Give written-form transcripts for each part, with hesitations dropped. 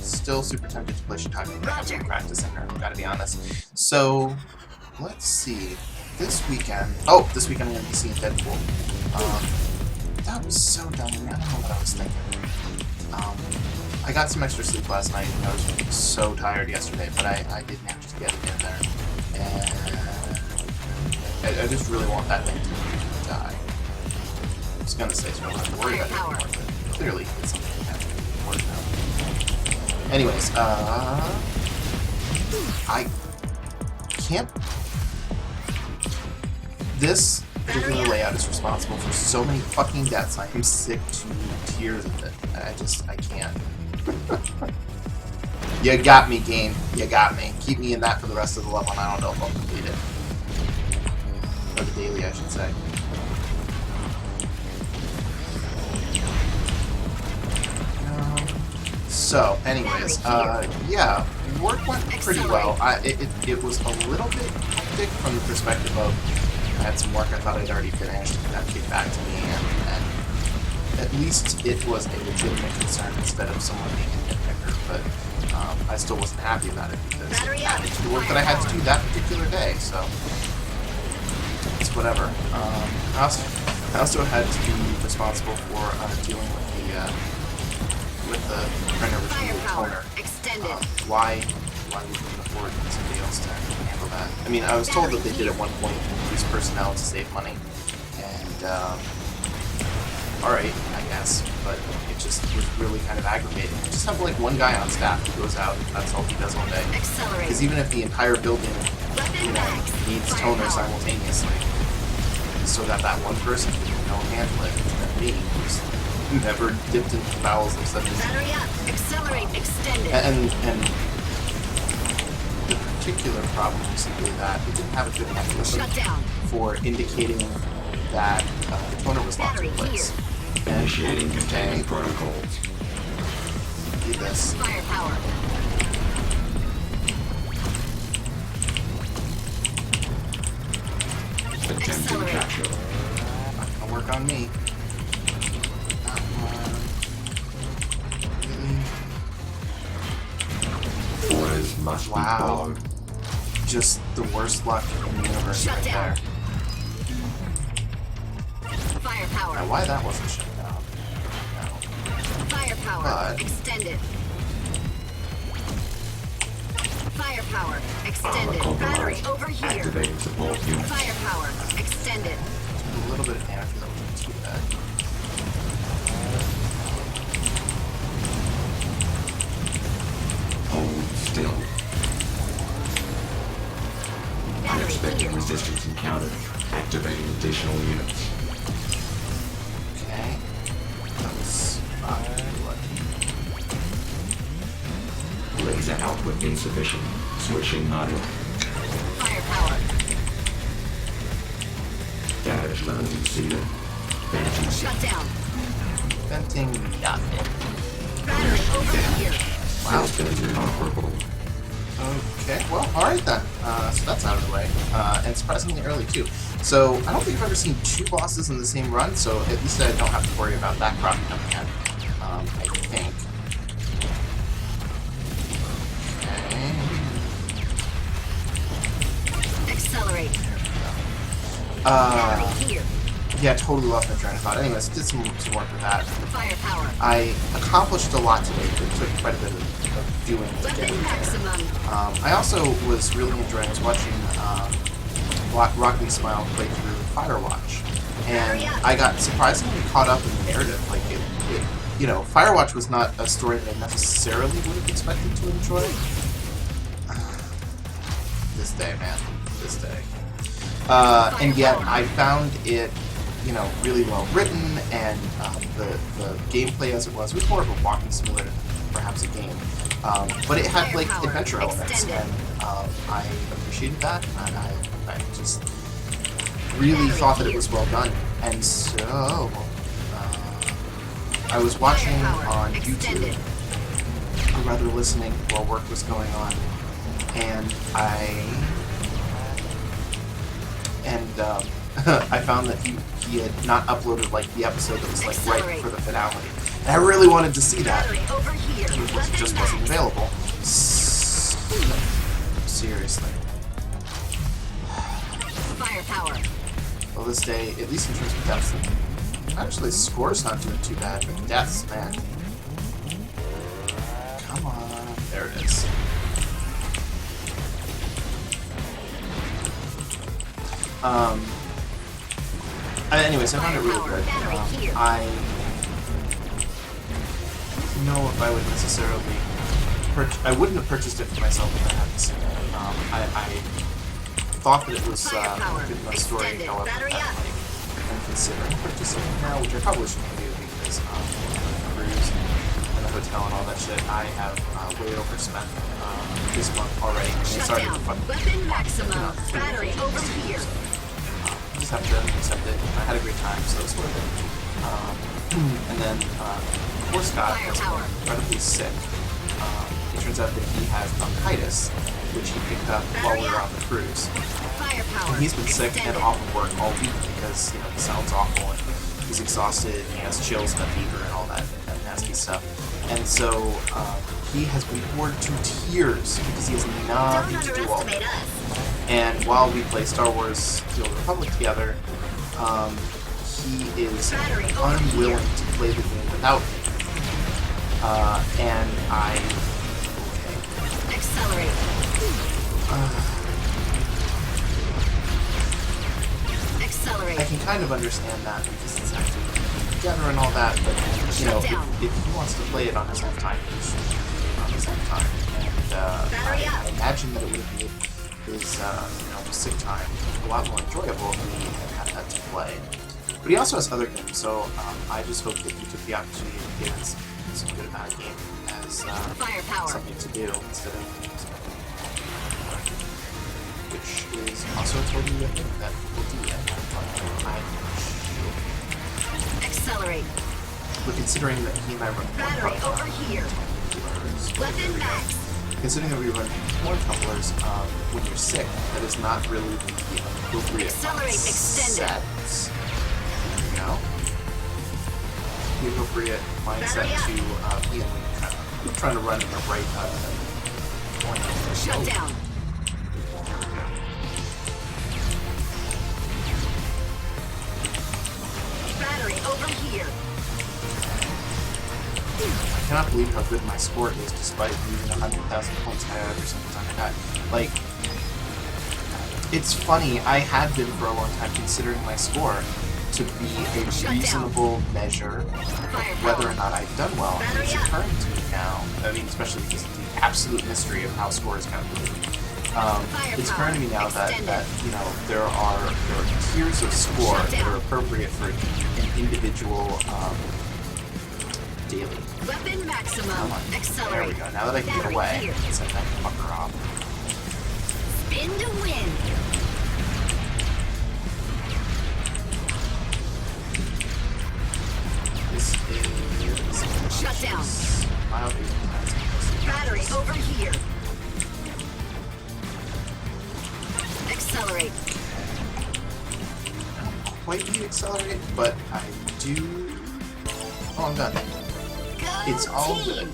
still super tempted to play Shiitake and have some practice in there, gotta be honest. So, let's see. This weekend... Oh, this weekend I'm going to be seeing Deadpool. That was so dumb. I don't know what I was thinking. I got some extra sleep last night, and I was so tired yesterday, but I did manage to get it in there. And I just really want that thing to die. I was going to say, so I don't have to worry about it anymore, but clearly it's something I have to worry about. Anyways, I can't... This particular layout is responsible for so many fucking deaths. I am sick to tears of it. I can't. You got me, game. You got me. Keep me in that for the rest of the level, and I don't know if I'll complete it. Or the daily, I should say. So, anyways, yeah, work went pretty well. It was a little bit hectic from the perspective of I had some work I thought I'd already finished, and that kicked back to me, and at least it was a legitimate concern instead of someone being a nitpicker, but I still wasn't happy about it because it added to the work that I had to do that particular day, so it's whatever. I also had to be responsible for dealing with the printer review toner. Why we couldn't afford somebody else to handle that. I mean, I was told that they did at one point increase personnel to save money, and alright, I guess, but it just was really kind of aggravating. You just have like one guy on staff who goes out, and that's all he does all day. Because even if the entire building, needs toner simultaneously, you still got that one person who can go handle it, and me, who's never dipped into the bowels of such a... Accelerate, extended. And the particular problem was simply that it didn't have a good mechanism for indicating that the toner was locked in place. Initiating containment protocols. Do this. Firepower. Attempting capture. Not gonna work on me. Orders must be followed. Just the worst luck in the universe right there. Firepower. Now, why that wasn't shut down? No. Firepower. But Extended. Firepower. Extended. Battery over here. Activating support units. Firepower. Extended. a little bit of damage, but that wasn't too bad. Hold still. Unexpected resistance encountered. Activating additional units. Okay. That was lucky. Laser output insufficient. Switching model. Firepower. Damage levels exceeded. Venting Shut down. Venting nothing. Battery over here. Wow. Systems inoperable. Okay, well, alright then. So that's out of the way. And surprisingly early, too. So, I don't think I've ever seen two bosses in the same run, so at least I don't have to worry about that problem coming in. I think. Okay. Accelerate. Uh, Battery here. yeah, totally lost my train of thought. Anyways, did some work with that. Firepower. I accomplished a lot today, but it took quite a bit of doing to get Weapon in there. maximum. I also was really enjoying, I was watching Rock Me Smile play through Firewatch, and I got surprisingly caught up in the narrative. Like, you know, Firewatch was not a story that I necessarily would have expected to enjoy. This day, man. This day. And yet, I found it, you know, really well written, and the gameplay as it was more of a walking simulator than perhaps a game. But it had, like, adventure elements, and I appreciated that, and I just really thought that it was well done. And so, I was watching on YouTube, or rather listening while work was going on, and I found that he had not uploaded, like, the episode that was, like, right for the finale. And I really wanted to see that. Battery over here. It Weapon just wasn't max. available. Seriously. Firepower. Well, this day, at least in terms of deaths, actually the score's not doing too bad, but deaths, man. Come on. There it is. Anyways, I found it really good. I don't know if I would necessarily I wouldn't have purchased it for myself if I hadn't seen it. I thought that it was a good enough story, however, that I'm considering purchasing it now, which I probably shouldn't do because the cruise and the hotel and all that shit, I have way overspent this month already. And Shut started down. to fucking Weapon maximum. Battery over here. just have to accept it. I had a great time, so it's worth it. And then poor Scott was incredibly sick. It turns out that he has bronchitis, which he picked up while we were on the cruise. Firepower. And he's been sick and off of work all week because, he sounds awful and he's exhausted and he has chills and a fever and all that nasty stuff. And so he has been bored to tears because he has nothing to do all day. And while we play Star Wars The Old Republic together, he is unwilling to play the game without me. And Accelerate. Accelerate. I can kind of understand that because it's actually together and all that, but if he wants to play it on his own time, he should play it on his own time. And I imagine that it would have made his sick time a lot more enjoyable if he had that to play. But he also has other games, so I just hope that he took the opportunity to get some good amount of game as something to do instead of which is also totally a thing that people do. Accelerate. But considering that he and I run Battery over here. Weapon max. Considering that we run more couplers, when you're sick, that is not really the appropriate Accelerate extended. The appropriate mindset to be in when you're trying to run in the right point. Shut down. Battery over here. I cannot believe how good my score is despite losing 100,000 points higher or something like that. Like, it's funny, I had been for a long time considering my score to be a reasonable measure of whether or not I've done well. And it's occurring to me now, especially because of the absolute mystery of how score is calculated. It's occurring to me now that there are tiers of score that are appropriate for an individual daily. Weapon maximum. Accelerate. There we go. Now that I can get away, let's set that fucker off. Spin to win. This is Shut down. mildly Battery over here. Accelerate. quite be accelerated, but I do. Oh, I'm done. It's all good.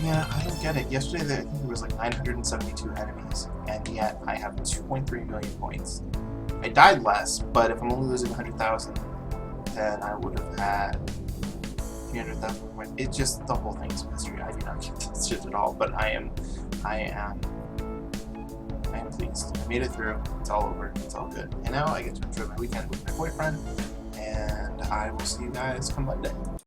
Yeah, I don't get it. Yesterday, I think there was like 972 enemies, and yet I have 2.3 million points. I died less, but if I'm only losing 100,000, then I would have had 300,000 points. It's just the whole thing's mystery. I do not get this shit at all, but I am pleased. I made it through. It's all over. It's all good. And now I get to enjoy my weekend with my boyfriend, and I will see you guys come Monday.